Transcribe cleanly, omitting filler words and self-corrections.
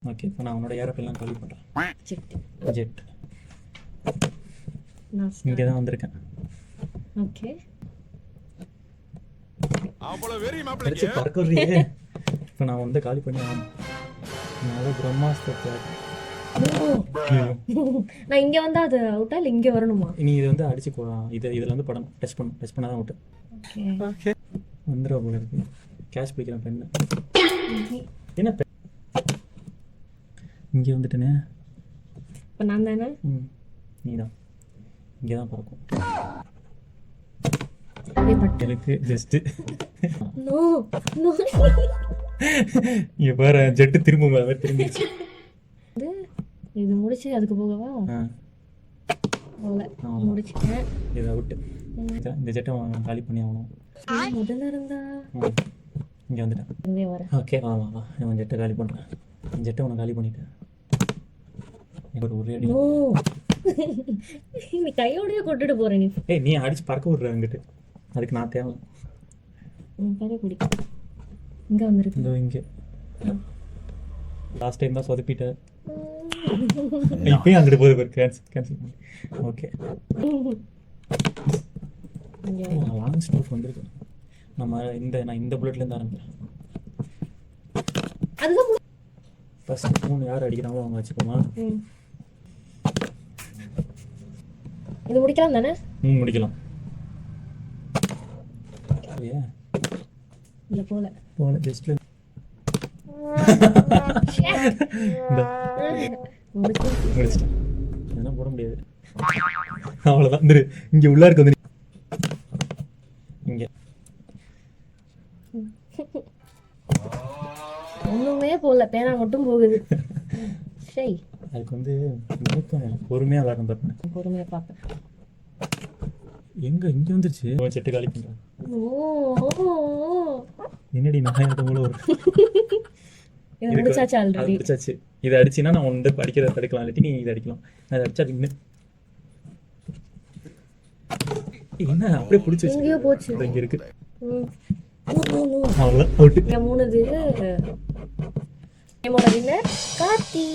Okay, இப்போ நான் உன்னோட ஏரோப்ளேன்லாம் காலி பண்ணுறேன். ஜெட் இங்கே தான் வந்திருக்கேன். ஓகே, அடிச்சு பறக்க விடுறியே. இப்போ நான் வந்து காலி பண்ணி ஆகணும். நான் பிரம்மாஸ்திரத்தை நான் இங்க வந்தா அது அவுட்டா இல்ல இங்க வரணுமா? நீ இது வந்து அடிச்சு இதில் வந்து படம் டச் பண்ணால் தான் அவுட்டு. ஓகே, வந்துடும் போல இருக்கு. கேஷ் பிடிக்கிறேன் பெண்ணு. என்ன பெண் இங்கே வந்துட்டேனே. இப்போ நான் தானே? நீ தான். இங்கே தான் பறக்கும் எனக்கு ஜஸ்ட்டு. நோ நோ, இங்கே பாரு ஜெட்டு திரும்ப திரும்பிடுச்சு. இது முடிச்சு அதுக்கு போகவா? முடிச்சுட்டேன். இதை அவுட்டு. இந்த ஜெட்டை காலி பண்ணி ஆகணும். முதல்ல இருந்தா இங்கே வந்துட்டேன். இங்கே வர. ஓகே, வா வா வா, நான் ஜெட்டை காலி பண்ணுறேன். ஜெட்டை உனக்கு காலி பண்ணிட்டேன். ஒரு ஒரே அடி. நோ, நீ கையோடய கொட்டுட்டு போற. நீ அடிச்சு பறக்க விடுற அங்கிட்டு. அதுக்கு நான் தேவை. பிடிக்கும். இங்க வந்துருக்கு. இதோ இங்கே லாஸ்ட் டைம் தான் சொதப்பிட்டேன். இப்பயும் அங்கிட்டு போகுது பாரு. கேன்சல் பண்ணி. ஓகே, லாங் ஸ்டோக் வந்துருக்கு. நான் இந்த புல்லட்லேருந்து ஆரம்பிக்கிறேன். அதுதான் ஃபர்ஸ்ட் 3 யார் அடிக்கிறாங்களோ அவங்க வச்சுக்கோமா. இது முடிக்கலாம் தானே? முடிக்கலாம். இல்ல போல ஜஸ்ட்ல முடிச்சிட்டேன். இதெல்லாம் போட முடியாது. அவ்வளோதான். இங்கே உள்ளே இருக்கு வந்து இங்கே ஒண்ணுமே போல, பேனா மட்டும் போகுது. சரி, அதுக்கு வந்து பொறுமையாக விளாட்ணும் பார்ப்பேன். பொறுமையா பார்ப்பேன். இங்கே வந்துருச்சு. செட்டு காலி பண்ணுறேன். என்னடி நான் மூலம் ஒரு முடிச்சாச்சு ஆல்ரெடி. முடிச்சாச்சு. இதை அடிச்சுன்னா நான் வந்து படிக்கிறத தடுக்கலாம். இல்லாட்டி நீ இதை அடிக்கலாம். நான் இதை அடிச்சா இன்னும் என்ன அப்படியே பிடிச்சி எங்கேயோ போச்சு. இங்கே இருக்கு. அவ்வளோதான் அவுட்டு. 3 கார்த்தி.